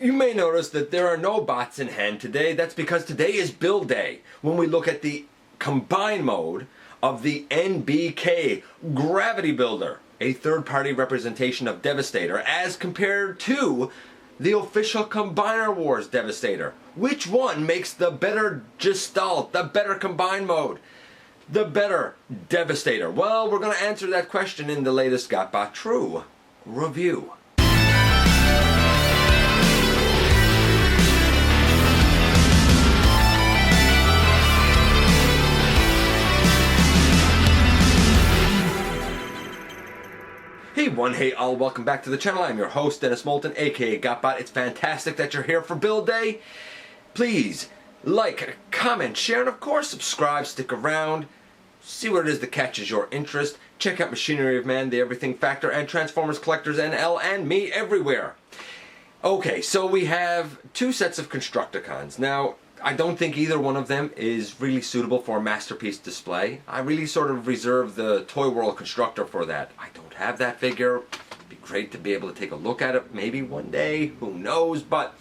You may notice that there are no bots in hand today. That's because today is build day. When we look at the combine mode of the NBK Gravity Builder, a third-party representation of Devastator, as compared to the official Combiner Wars Devastator. Which one makes the better gestalt, the better combine mode, the better Devastator? Well, we're going to answer that question in the latest GotBot True review. Hey all, welcome back to the channel. I'm your host, Dennis Moulton, aka GotBot. It's fantastic that you're here for build day. Please like, comment, share, and of course subscribe, stick around, see what it is that catches your interest. Check out Machinery of Man, The Everything Factor, and Transformers Collectors NL, and me everywhere. Okay, so we have two sets of Constructicons. Now, I don't think either one of them is really suitable for a masterpiece display. I really sort of reserve the Toy World Constructor for that. I don't have that figure. It'd be great to be able to take a look at it maybe one day, who knows, but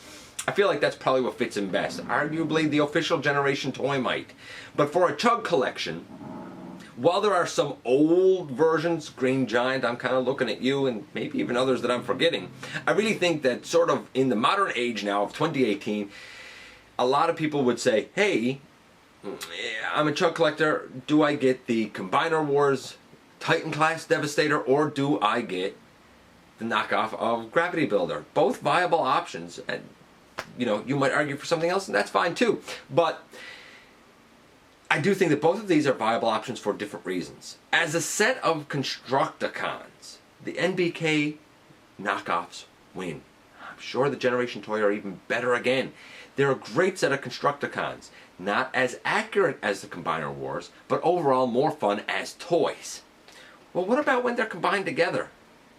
I feel like that's probably what fits him best. Arguably the official Generation toy might. But for a Chug collection, while there are some old versions, Green Giant, I'm kind of looking at you, and maybe even others that I'm forgetting, I really think that sort of in the modern age now of 2018, a lot of people would say, hey, I'm a Chug collector, do I get the Combiner Wars Titan class Devastator, or do I get the knockoff of Gravity Builder? Both viable options, and you know, you might argue for something else, and that's fine too. But I do think that both of these are viable options for different reasons. As a set of Constructicons, the NBK knockoffs win. I'm sure the Generation toy are even better again. They're a great set of Constructicons. Not as accurate as the Combiner Wars, but overall more fun as toys. Well, what about when they're combined together?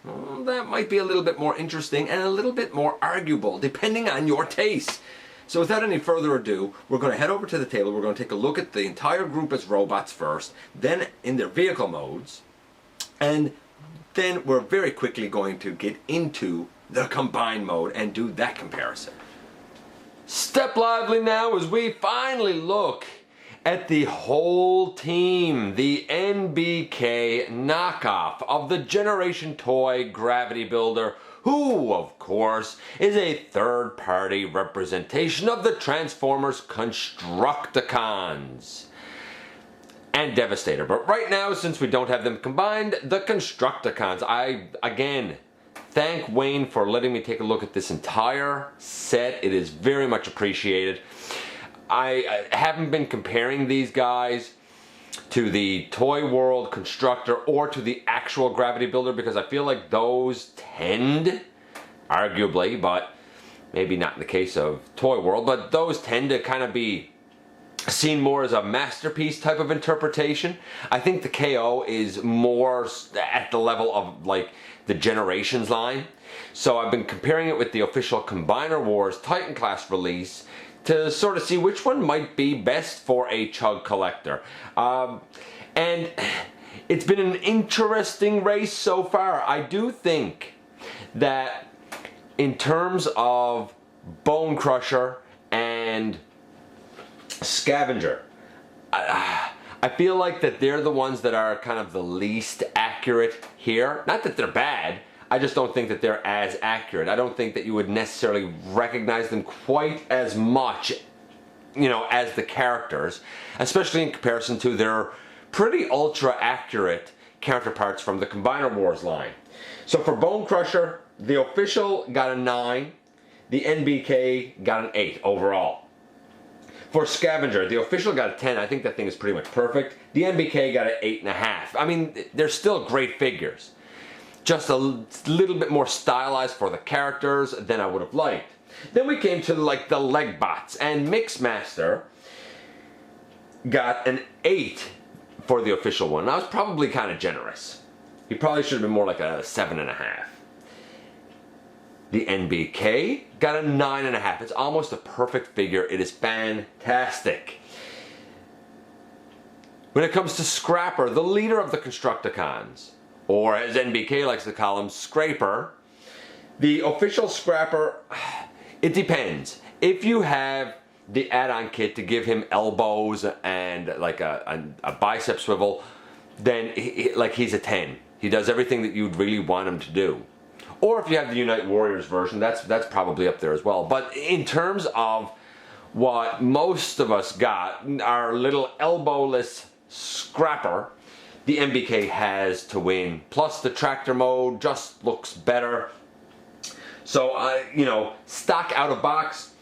Well, that might be a little bit more interesting and a little bit more arguable, depending on your taste. So without any further ado, we're going to head over to the table. We're going to take a look at the entire group as robots first, then in their vehicle modes, and then we're very quickly going to get into the combine mode and do that comparison. Step lively now as we finally look at the whole team, the NBK knockoff of the Generation toy Gravity Builder, who, of course, is a third-party representation of the Transformers Constructicons and Devastator. But right now, since we don't have them combined, the Constructicons, I, again, thank Wayne for letting me take a look at this entire set. It is very much appreciated. I haven't been comparing these guys to the Toy World Constructor or to the actual Gravity Builder because I feel like those tend, arguably, but maybe not in the case of Toy World, but those tend to kind of be seen more as a masterpiece type of interpretation. I think the KO is more at the level of like the Generations line. So I've been comparing it with the official Combiner Wars Titan class release to sort of see which one might be best for a Chug collector. And it's been an interesting race so far. I do think that in terms of Bone Crusher and Scavenger, I feel like that they're the ones that are kind of the least accurate here. Not that they're bad, I just don't think that they're as accurate. I don't think that you would necessarily recognize them quite as much, you know, as the characters, especially in comparison to their pretty ultra accurate counterparts from the Combiner Wars line. So for Bone Crusher, the official got a 9, the NBK got an 8 overall. For Scavenger, the official got a 10. I think that thing is pretty much perfect. The NBK got an 8.5. I mean, they're still great figures. Just a little bit more stylized for the characters than I would have liked. Then we came to like the leg bots, and Mixmaster got an 8 for the official one. I was probably kind of generous. He probably should have been more like a 7.5. The NBK got a 9.5. It's almost a perfect figure. It is fantastic. When it comes to Scrapper, the leader of the Constructicons, or as NBK likes to call him, Scraper, the official Scrapper It depends. If you have the add-on kit to give him elbows and like a bicep swivel, then he's a 10. He does everything that you'd really want him to do. Or if you have the Unite Warriors version, that's probably up there as well. But in terms of what most of us got, our little elbowless scrapper, the NBK has to win. Plus the tractor mode just looks better. So, you know, stock out of box,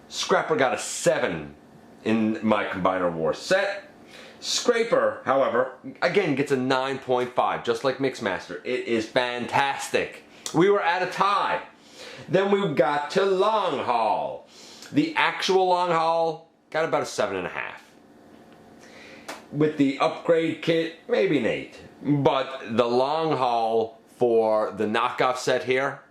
Scrapper got a 7 in my Combiner Wars set. Scraper, however, again gets a 9.5, just like Mixmaster. It is fantastic. We were at a tie. Then we got to Long Haul. The actual Long Haul got about a 7.5. With the upgrade kit, maybe an 8. But the Long Haul for the knockoff set here,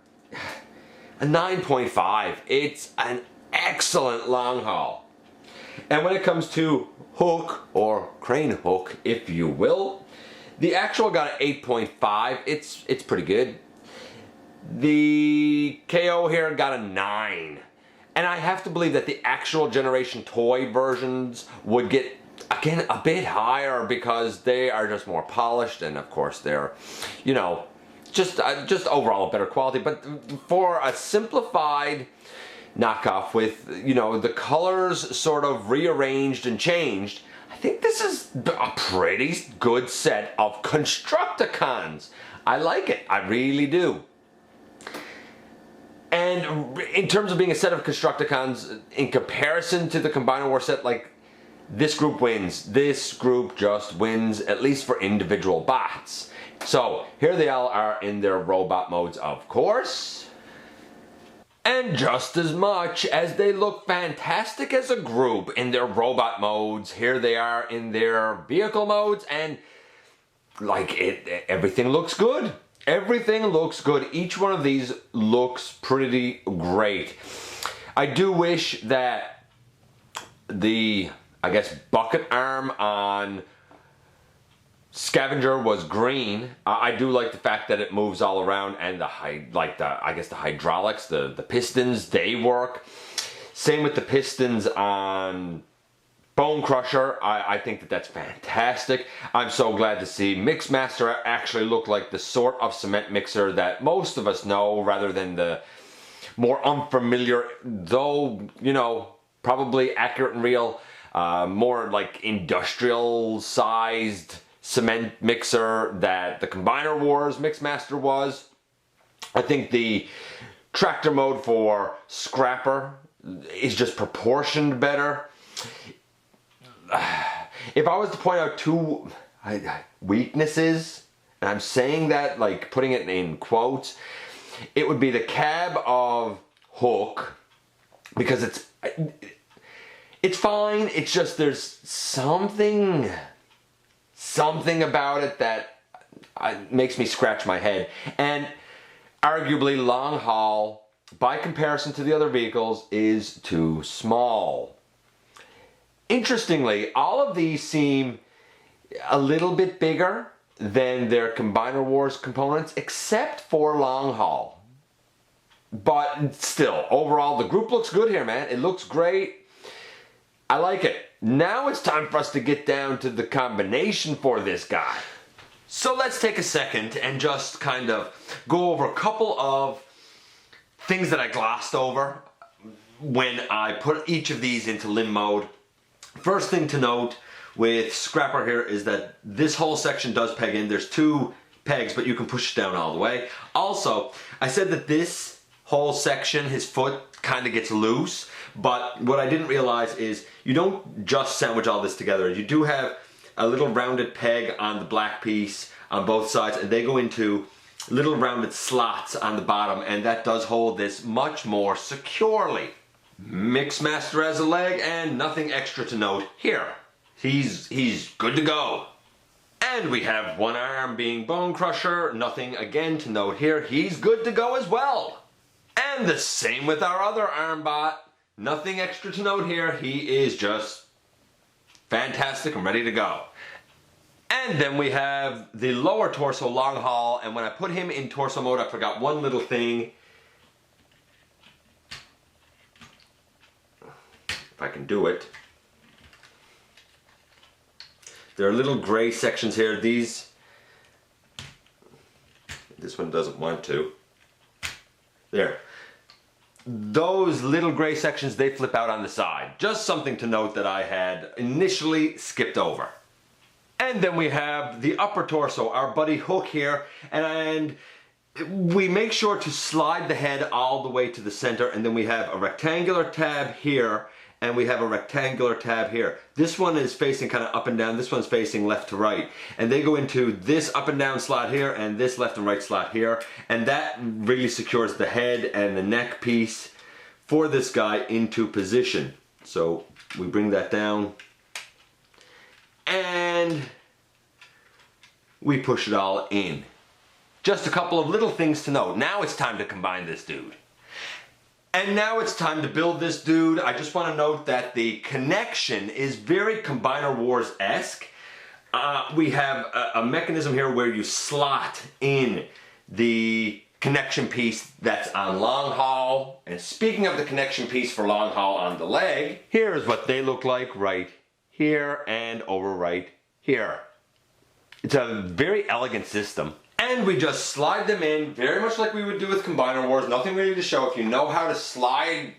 a 9.5. It's an excellent Long Haul. And when it comes to hook, or crane hook, if you will, the actual got an 8.5. It's pretty good. The KO here got a 9. And I have to believe that the actual generation toy versions would get, again, a bit higher because they are just more polished, and of course they're, you know, just overall a better quality. But for a simplified knockoff with, you know, the colors sort of rearranged and changed, I think this is a pretty good set of Constructicons. I like it, I really do. And in terms of being a set of Constructicons, in comparison to the Combiner War set, like, this group wins. This group just wins, at least for individual bots. So, here they all are in their robot modes, of course. And just as much as they look fantastic as a group in their robot modes, here they are in their vehicle modes, and like everything looks good. Everything looks good. Each one of these looks pretty great. I do wish that the, I guess, bucket arm on Scavenger was green. I do like the fact that it moves all around, and the hydraulics, the pistons, they work. Same with the pistons on Bone Crusher. I think that that's fantastic. I'm so glad to see Mixmaster actually look like the sort of cement mixer that most of us know, rather than the more unfamiliar, though, you know, probably accurate and real, more like industrial sized cement mixer that the Combiner Wars Mixmaster was. I think the tractor mode for Scrapper is just proportioned better. If I was to point out two weaknesses, and I'm saying that like putting it in quotes, it would be the cab of Hook, because it's fine, it's just there's something about it that makes me scratch my head. And arguably Long Haul, by comparison to the other vehicles, is too small. Interestingly, all of these seem a little bit bigger than their Combiner Wars components, except for Long Haul. But still, overall, the group looks good here, man. It looks great. I like it. Now it's time for us to get down to the combination for this guy. So let's take a second and just kind of go over a couple of things that I glossed over when I put each of these into limb mode. First thing to note with Scrapper here is that this whole section does peg in. There's 2 pegs, but you can push it down all the way. Also, I said that this whole section, his foot kind of gets loose, but what I didn't realize is you don't just sandwich all this together. You do have a little rounded peg on the black piece on both sides, and they go into little rounded slots on the bottom, and that does hold this much more securely. Mixmaster has a leg, and nothing extra to note here. He's good to go. And we have one arm being Bone Crusher, nothing again to note here. He's good to go as well. And the same with our other arm bot. Nothing extra to note here. He is just fantastic and ready to go. And then we have the lower torso Long Haul, and when I put him in torso mode, I forgot one little thing. I can do it. There are little gray sections here. This one doesn't want to. There. Those little gray sections, they flip out on the side. Just something to note that I had initially skipped over. And then we have the upper torso, our buddy Hook here, and we make sure to slide the head all the way to the center, and then we have a rectangular tab here, and we have a rectangular tab here. This one is facing kind of up and down, this one's facing left to right. And they go into this up and down slot here, and this left and right slot here, and that really secures the head and the neck piece for this guy into position. So we bring that down, and we push it all in. Just a couple of little things to note. Now it's time to combine this dude. And now it's time to build this dude. I just want to note that the connection is very Combiner Wars-esque. We have a mechanism here where you slot in the connection piece that's on long haul. And speaking of the connection piece for long haul on the leg, here's what they look like right here and over right here. It's a very elegant system. And we just slide them in, very much like we would do with Combiner Wars. Nothing really to show. If you know how to slide,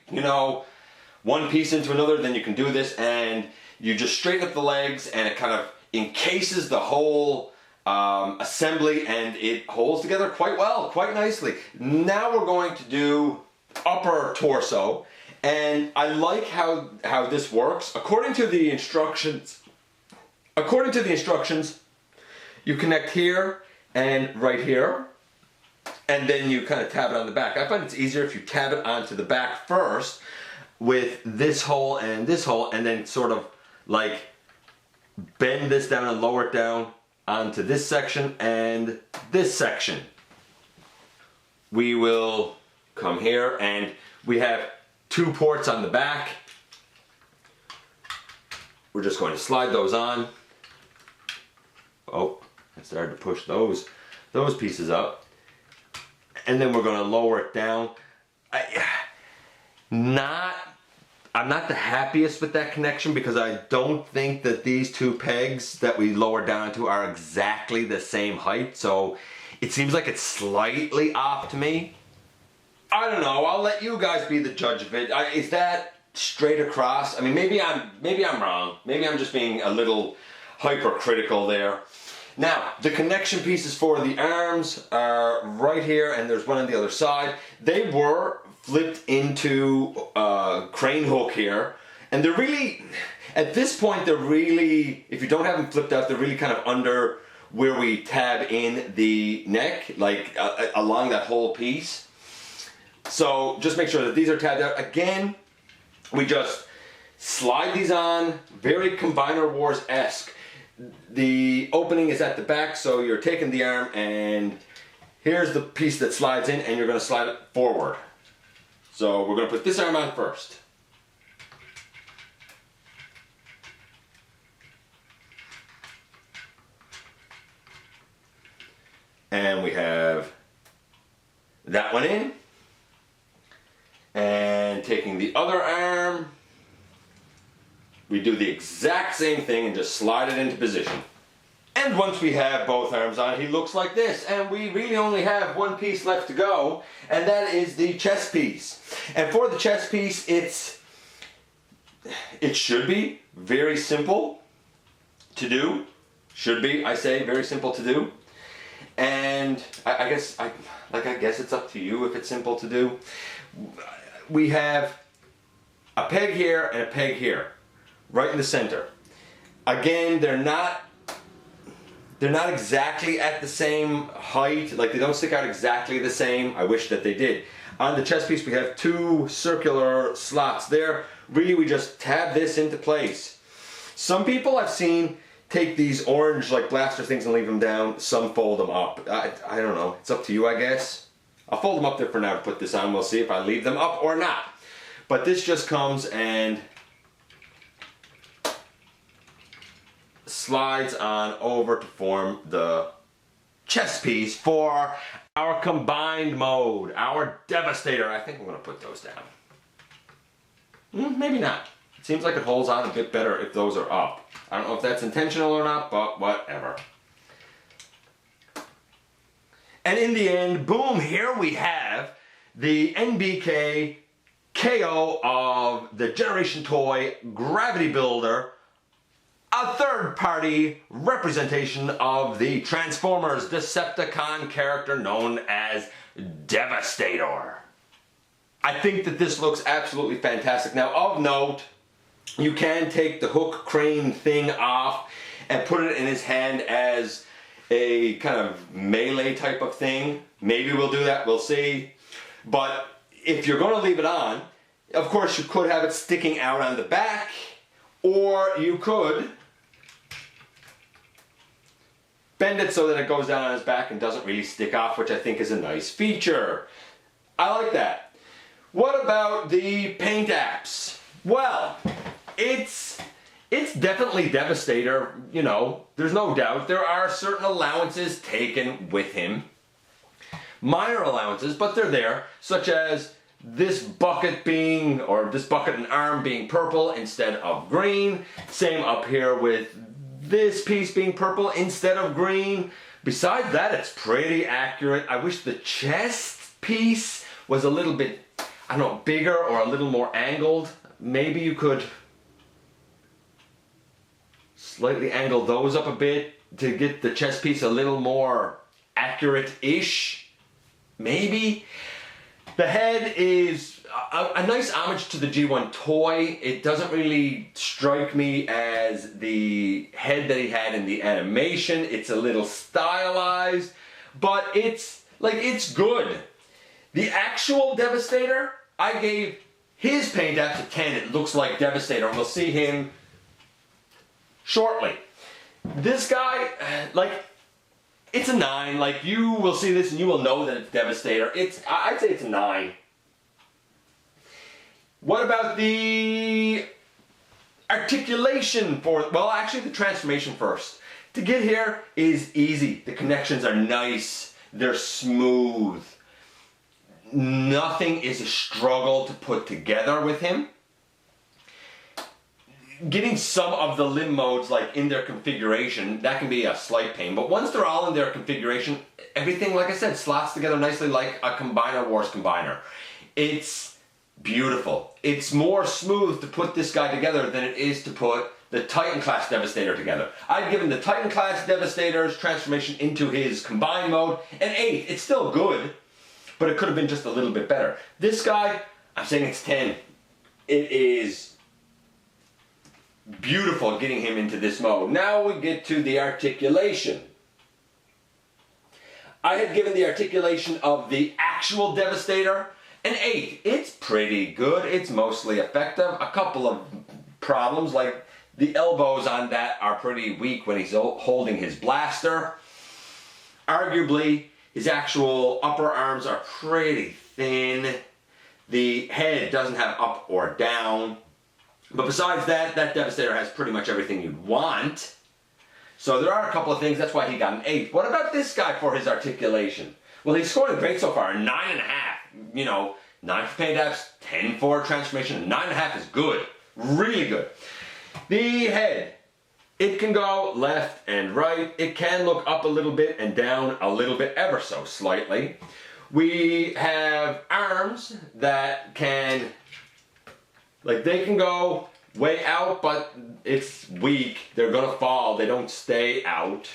one piece into another, then you can do this. And you just straighten up the legs, and it kind of encases the whole assembly, and it holds together quite well, quite nicely. Now we're going to do upper torso, and I like how this works. According to the instructions, you connect here and right here, and then you kind of tab it on the back. I find it's easier if you tab it onto the back first with this hole, and then sort of like bend this down and lower it down onto this section and this section. We will come here, and we have 2 ports on the back. We're just going to slide those on. Oh, I started to push those pieces up, and then we're going to lower it down. I'm not the happiest with that connection, because I don't think that these 2 pegs that we lower down to are exactly the same height, so it seems like it's slightly off to me. I don't know, I'll let you guys be the judge of it. Is that straight across? I mean, maybe I'm wrong. Maybe I'm just being a little hypercritical there. Now, the connection pieces for the arms are right here, and there's one on the other side. They were flipped into crane hook here, and they're really, at this point, they're really, if you don't have them flipped out, they're really kind of under where we tab in the neck, like along that whole piece. So just make sure that these are tabbed out. Again, we just slide these on, very Combiner Wars-esque. The opening is at the back, so you're taking the arm, and here's the piece that slides in, and you're going to slide it forward. So we're going to put this arm on first. And we have that one in. And taking the other arm, we do the exact same thing and just slide it into position. And once we have both arms on, he looks like this. And we really only have 1 piece left to go, and that is the chest piece. And for the chest piece, it should be very simple to do. Should be, I say, very simple to do. And I guess it's up to you if it's simple to do. We have a peg here and a peg here, right in the center. Again, they're not exactly at the same height, like they don't stick out exactly the same. I wish that they did. On the chest piece, we have 2 circular slots there. Really, we just tab this into place. Some people I've seen take these orange like blaster things and leave them down. Some fold them up. I don't know. It's up to you, I guess. I'll fold them up there for now to put this on. We'll see if I leave them up or not. But this just comes and slides on over to form the chest piece for our combined mode, our Devastator. I think I'm going to put those down. Maybe not. Seems like it holds on a bit better if those are up. I don't know if that's intentional or not, but whatever. And in the end, boom, here we have the NBK KO of the Generation Toy Gravity Builder, a third-party representation of the Transformers Decepticon character known as Devastator. I think that this looks absolutely fantastic. Now, of note, you can take the hook crane thing off and put it in his hand as a kind of melee type of thing. Maybe we'll do that, we'll see. But if you're going to leave it on, of course you could have it sticking out on the back, or you could bend it so that it goes down on his back and doesn't really stick off, which I think is a nice feature. I like that. What about the paint apps? Well, it's definitely Devastator, you know, there's no doubt. There are certain allowances taken with him. Minor allowances, but they're there, such as this bucket being, or this bucket and arm being purple instead of green. Same up here with this piece being purple instead of green. Besides that, it's pretty accurate. I wish the chest piece was a little bit, I don't know, bigger or a little more angled. Maybe you could slightly angle those up a bit to get the chest piece a little more accurate-ish. Maybe. The head is a nice homage to the G1 toy. It doesn't really strike me as the head that he had in the animation. It's a little stylized, but it's good. The actual Devastator, I gave his paint apps a 10. It looks like Devastator, and we'll see him shortly. This guy, it's a 9. Like, you will see this and you will know that it's Devastator. I'd say it's a 9. What about the articulation for, well, actually the transformation first. To get here is easy. The connections are nice. They're smooth. Nothing is a struggle to put together with him. Getting some of the limb modes in their configuration, that can be a slight pain, but once they're all in their configuration, everything, like I said, slots together nicely like a Combiner Wars combiner. It's beautiful. It's more smooth to put this guy together than it is to put the Titan class Devastator together. I've given the Titan class Devastator's transformation into his combined mode an 8. It's still good, but it could have been just a little bit better. This guy, I'm saying it's 10. It is beautiful getting him into this mode. Now we get to the articulation. I had given the articulation of the actual Devastator an 8. It's pretty good. It's mostly effective. A couple of problems, like the elbows on that are pretty weak when he's holding his blaster. Arguably, his actual upper arms are pretty thin. The head doesn't have up or down. But besides that, that Devastator has pretty much everything you'd want. So there are a couple of things, that's why he got an 8. What about this guy for his articulation? Well, he's scoring great so far, 9.5. You know, 9 for paint apps, 10 for transformation, 9.5 is good. Really good. The head, it can go left and right. It can look up a little bit and down a little bit, ever so slightly. We have arms that can, they can go way out, but it's weak. They're gonna fall. They don't stay out.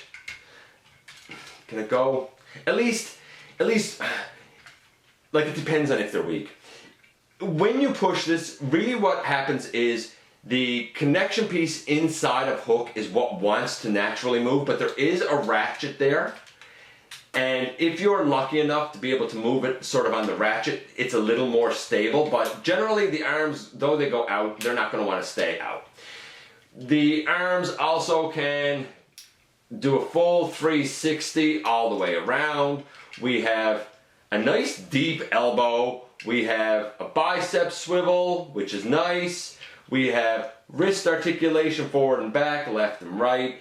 Can it go? At least, it depends on if they're weak. When you push this, really what happens is the connection piece inside of hook is what wants to naturally move, but there is a ratchet there. And if you're lucky enough to be able to move it sort of on the ratchet, it's a little more stable, but generally the arms, though they go out, they're not going to want to stay out. The arms also can do a full 360 all the way around. We have a nice deep elbow. We have a bicep swivel, which is nice. We have wrist articulation forward and back, left and right.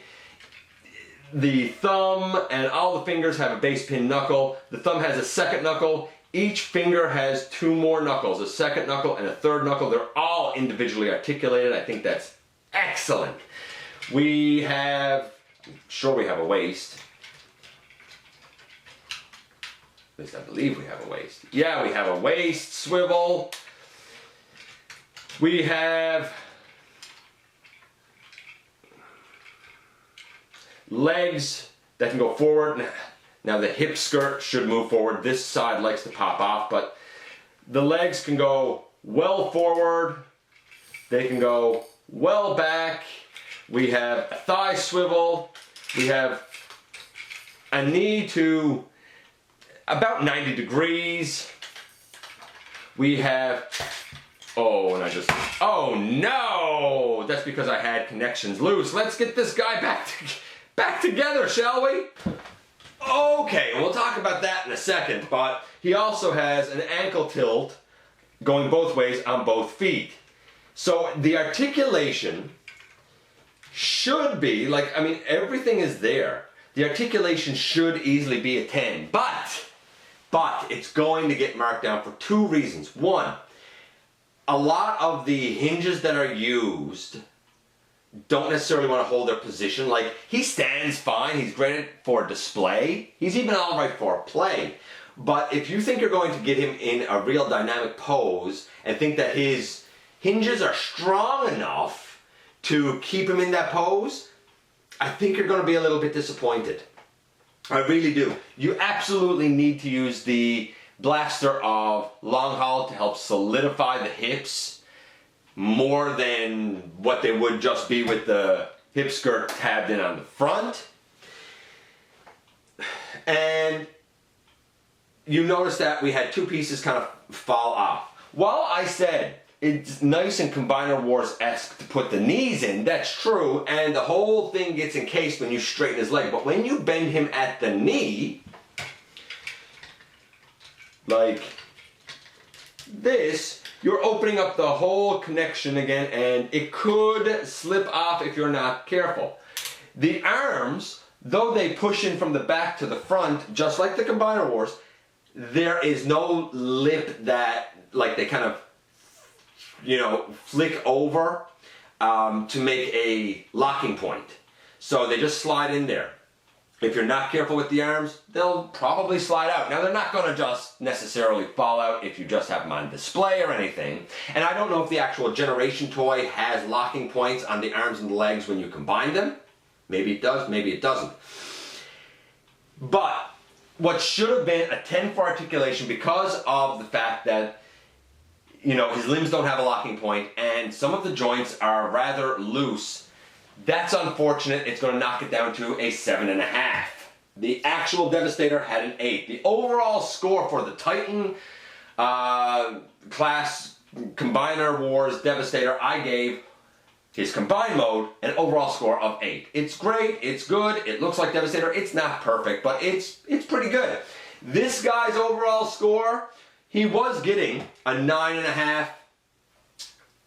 The thumb and all the fingers have a base pin knuckle. The thumb has a second knuckle. Each finger has 2 more knuckles, a second knuckle and a third knuckle. They're all individually articulated. I think that's excellent. We have, I'm sure we have a waist. At least I believe we have a waist. Yeah, we have a waist swivel. We have legs that can go forward. Now the hip skirt should move forward. This side likes to pop off, but the legs can go well forward. They can go well back. We have a thigh swivel. We have a knee to about 90 degrees. We have, oh no! That's because I had connections loose. Let's get this guy back together, shall we? Okay, we'll talk about that in a second, but he also has an ankle tilt going both ways on both feet. So the articulation should be, like, I mean, everything is there. The articulation should easily be a 10, but it's going to get marked down for two reasons. One, a lot of the hinges that are used don't necessarily want to hold their position. Like, he stands fine, he's great for display, he's even alright for play. But if you think you're going to get him in a real dynamic pose and think that his hinges are strong enough to keep him in that pose, I think you're going to be a little bit disappointed. I really do. You absolutely need to use the blaster of long haul to help solidify the hips more than what they would just be with the hip skirt tabbed in on the front. And you notice that we had two pieces kind of fall off. While I said it's nice and Combiner Wars-esque to put the knees in, that's true, and the whole thing gets encased when you straighten his leg. But when you bend him at the knee, like this, you're opening up the whole connection again, and it could slip off if you're not careful. The arms, though they push in from the back to the front, just like the Combiner Wars, there is no lip that, like, they kind of, you know, flick over to make a locking point. So they just slide in there. If you're not careful with the arms, they'll probably slide out. Now, they're not going to just necessarily fall out if you just have them on display or anything. And I don't know if the actual Generation toy has locking points on the arms and the legs when you combine them. Maybe it does, maybe it doesn't. But what should have been a 10 for articulation, because of the fact that, you know, his limbs don't have a locking point and some of the joints are rather loose, that's unfortunate. It's going to knock it down to a 7.5. The actual Devastator had an 8. The overall score for the Titan class Combiner Wars Devastator, I gave his combined mode an overall score of 8. It's great, it's good, it looks like Devastator. It's not perfect, but it's pretty good. This guy's overall score, he was getting a 9.5.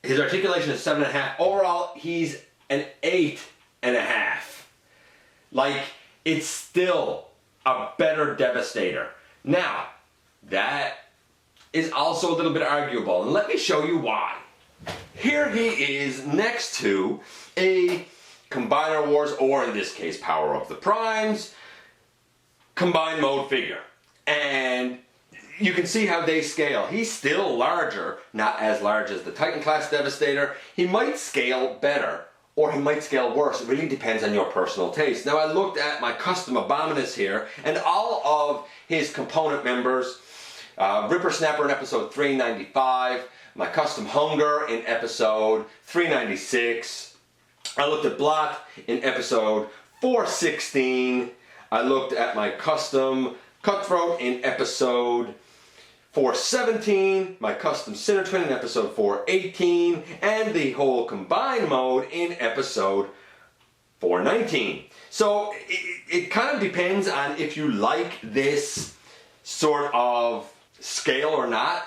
His articulation is 7.5. Overall, he's an 8.5. Like, it's still a better Devastator. Now, that is also a little bit arguable, and let me show you why. Here he is next to a Combiner Wars, or in this case, Power of the Primes, combined mode figure. And you can see how they scale. He's still larger, not as large as the Titan class Devastator. He might scale better, or he might scale worse. It really depends on your personal taste. Now, I looked at my custom Abominus here, and all of his component members, Ripper Snapper in episode 395, my custom Hunger in episode 396. I looked at Blot in episode 416. I looked at my custom Cutthroat in episode 417, my custom Sinner Twin in episode 418, and the whole combined mode in episode 419. So it kind of depends on if you like this sort of scale or not.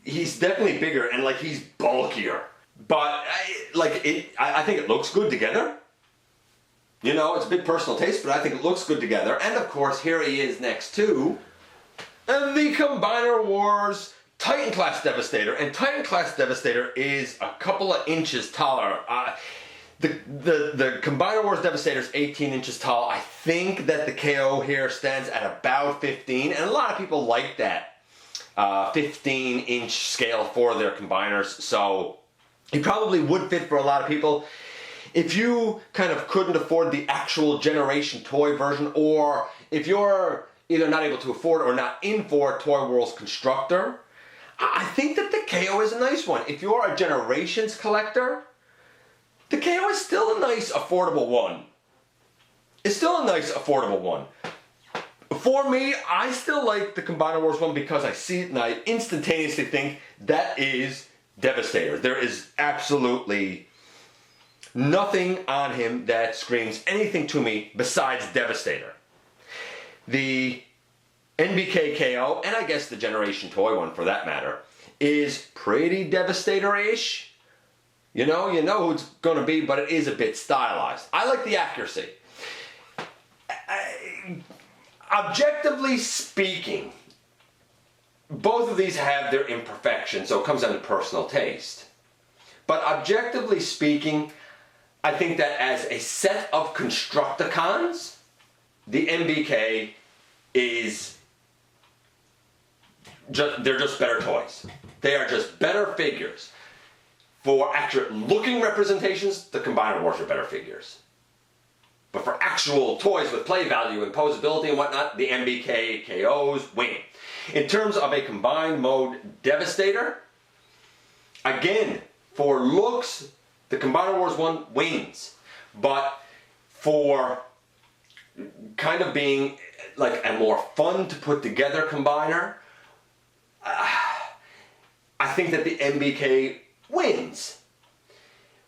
He's definitely bigger and, like, he's bulkier, but I think it looks good together. You know, it's a bit personal taste, but I think it looks good together. And of course, here he is next to the Combiner Wars Titan class Devastator, and Titan class Devastator is a couple of inches taller. The Combiner Wars Devastator is 18 inches tall. I think that the KO here stands at about 15, and a lot of people like that 15-inch scale for their combiners, so he probably would fit for a lot of people. If you kind of couldn't afford the actual Generation toy version, or if you're either not able to afford or not in for Toy World's Constructor, I think that the KO is a nice one. If you're a Generations collector, the KO is still a nice affordable one. It's still a nice affordable one. For me, I still like the Combiner Wars one because I see it and I instantaneously think that is Devastator. There is absolutely nothing on him that screams anything to me besides Devastator. The NBK KO, and I guess the Generation toy one for that matter, is pretty Devastator-ish. You know who it's going to be, but it is a bit stylized. I like the accuracy. Objectively speaking, both of these have their imperfections, so it comes down to personal taste. But objectively speaking, I think that as a set of Constructicons, the NBK is they're just better toys. They are just better figures. For accurate looking representations, the Combiner Wars are better figures. But for actual toys with play value and posability and whatnot, the NBK KOs win. In terms of a combined mode Devastator, again, for looks, the Combiner Wars one wins. But for kind of being like a more fun to put together combiner, I think that the NBK wins.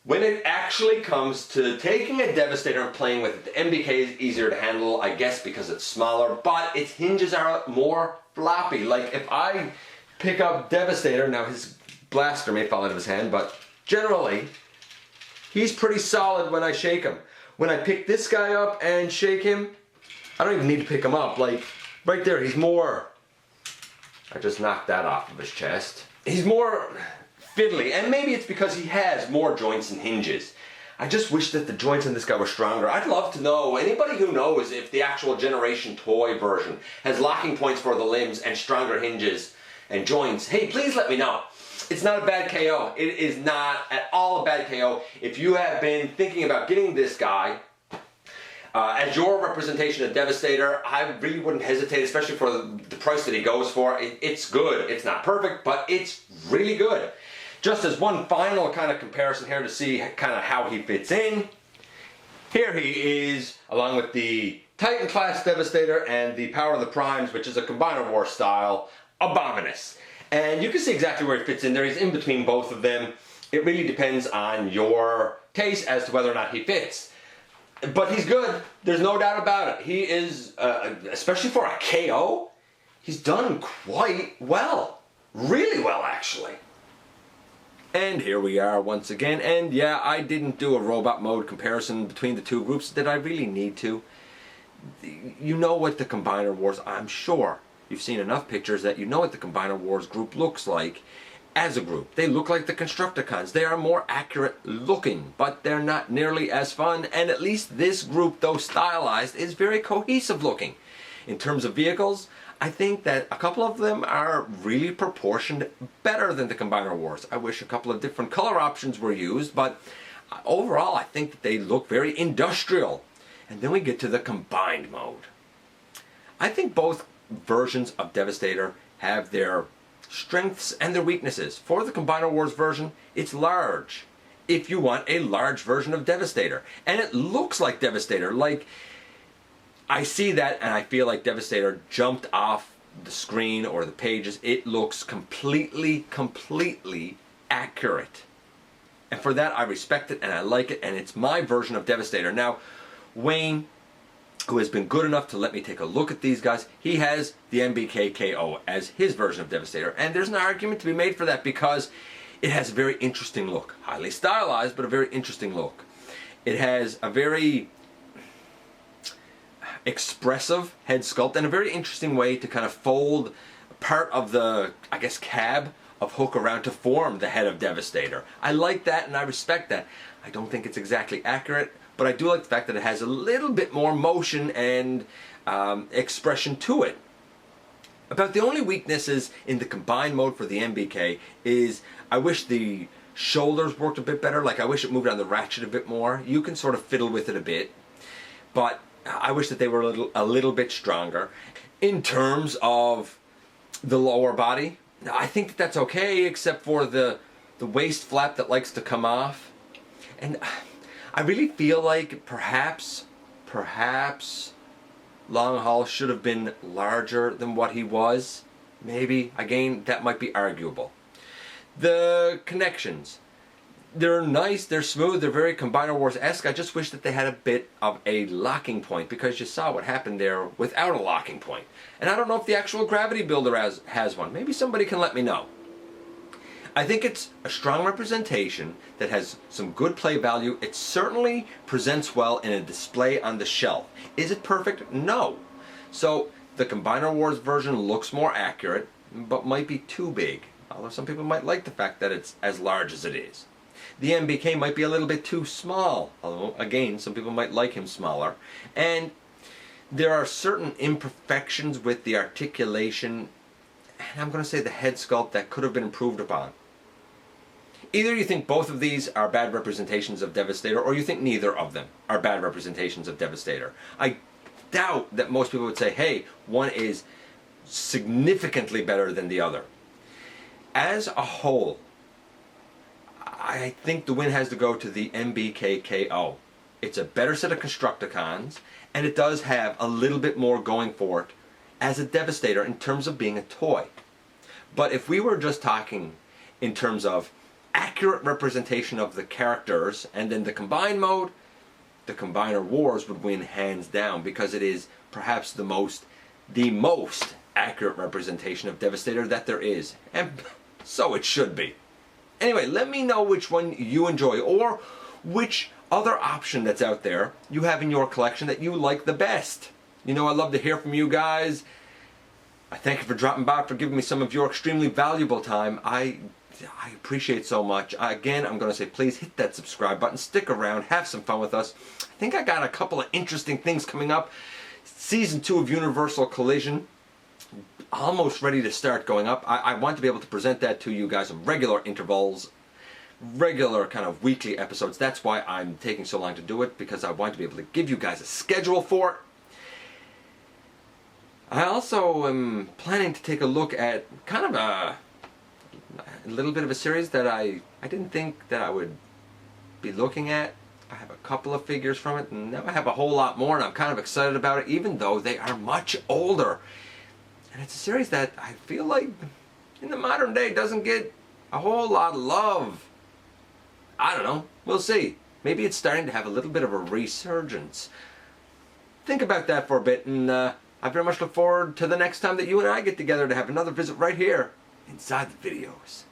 When it actually comes to taking a Devastator and playing with it, the NBK is easier to handle, I guess because it's smaller, but its hinges are more floppy. Like if I pick up Devastator, now his blaster may fall out of his hand, but generally, he's pretty solid when I shake him. When I pick this guy up and shake him, I don't even need to pick him up. Like, right there, he's more... I just knocked that off of his chest. He's more fiddly, and maybe it's because he has more joints and hinges. I just wish that the joints in this guy were stronger. I'd love to know, anybody who knows if the actual Generation toy version has locking points for the limbs and stronger hinges and joints, hey, please let me know. It's not a bad KO. It is not at all a bad KO. If you have been thinking about getting this guy as your representation of Devastator, I really wouldn't hesitate, especially for the price that he goes for. It's good. It's not perfect, but it's really good. Just as one final kind of comparison here to see kind of how he fits in, here he is, along with the Titan class Devastator and the Power of the Primes, which is a Combiner War style Abominus. And you can see exactly where he fits in there. He's in between both of them. It really depends on your taste as to whether or not he fits. But he's good. There's no doubt about it. He is, especially for a KO, he's done quite well. Really well, actually. And here we are once again. And yeah, I didn't do a robot mode comparison between the two groups. Did I really need to? You know what the Combiner Wars, I'm sure. You've seen enough pictures that you know what the Combiner Wars group looks like as a group. They look like the Constructicons. They are more accurate looking, but they're not nearly as fun. And at least this group, though stylized, is very cohesive looking. In terms of vehicles, I think that a couple of them are really proportioned better than the Combiner Wars. I wish a couple of different color options were used, but overall I think that they look very industrial. And then we get to the combined mode. I think both versions of Devastator have their strengths and their weaknesses. For the Combiner Wars version, it's large. If you want a large version of Devastator. And it looks like Devastator. Like, I see that and I feel like Devastator jumped off the screen or the pages. It looks completely accurate. And for that, I respect it and I like it, and it's my version of Devastator. Now, Wayne, who has been good enough to let me take a look at these guys, he has the NBK KO as his version of Devastator. And there's an argument to be made for that because it has a very interesting look. Highly stylized, but a very interesting look. It has a very expressive head sculpt and a very interesting way to kind of fold part of the, I guess, cab of Hook around to form the head of Devastator. I like that and I respect that. I don't think it's exactly accurate, but I do like the fact that it has a little bit more motion and expression to it. About the only weaknesses in the combined mode for the NBK is I wish the shoulders worked a bit better. Like I wish it moved on the ratchet a bit more. You can sort of fiddle with it a bit, but I wish that they were a little bit stronger. In terms of the lower body, I think that that's okay, except for the waist flap that likes to come off. And I really feel like perhaps Long Haul should have been larger than what he was. Maybe. Again, that might be arguable. The connections. They're nice, they're smooth, they're very Combiner Wars-esque. I just wish that they had a bit of a locking point, because you saw what happened there without a locking point. And I don't know if the actual Gravity Builder has one. Maybe somebody can let me know. I think it's a strong representation that has some good play value. It certainly presents well in a display on the shelf. Is it perfect? No. So the Combiner Wars version looks more accurate, but might be too big. Although some people might like the fact that it's as large as it is. The NBK might be a little bit too small, although again some people might like him smaller. And there are certain imperfections with the articulation, and I'm going to say the head sculpt, that could have been improved upon. Either you think both of these are bad representations of Devastator, or you think neither of them are bad representations of Devastator. I doubt that most people would say, hey, one is significantly better than the other. As a whole, I think the win has to go to the NBK-KO. It's a better set of Constructicons, and it does have a little bit more going for it as a Devastator in terms of being a toy. But if we were just talking in terms of accurate representation of the characters and then the combined mode, the Combiner Wars would win hands down, because it is perhaps the most accurate representation of Devastator that there is. And so it should be. Anyway, let me know which one you enjoy, or which other option that's out there you have in your collection that you like the best. You know, I love to hear from you guys. I thank you for dropping by, for giving me some of your extremely valuable time. I appreciate it so much. Again, I'm going to say, please hit that subscribe button, stick around, have some fun with us. I think I got a couple of interesting things coming up. Season 2 of Universal Collision, almost ready to start going up. I want to be able to present that to you guys in regular intervals, regular kind of weekly episodes. That's why I'm taking so long to do it, because I want to be able to give you guys a schedule for it. I also am planning to take a look at kind of a little bit of a series that I didn't think that I would be looking at. I have a couple of figures from it, and now I have a whole lot more, and I'm kind of excited about it, even though they are much older. And it's a series that I feel like in the modern day doesn't get a whole lot of love. I don't know. We'll see. Maybe it's starting to have a little bit of a resurgence. Think about that for a bit, and I very much look forward to the next time that you and I get together to have another visit right here inside the videos.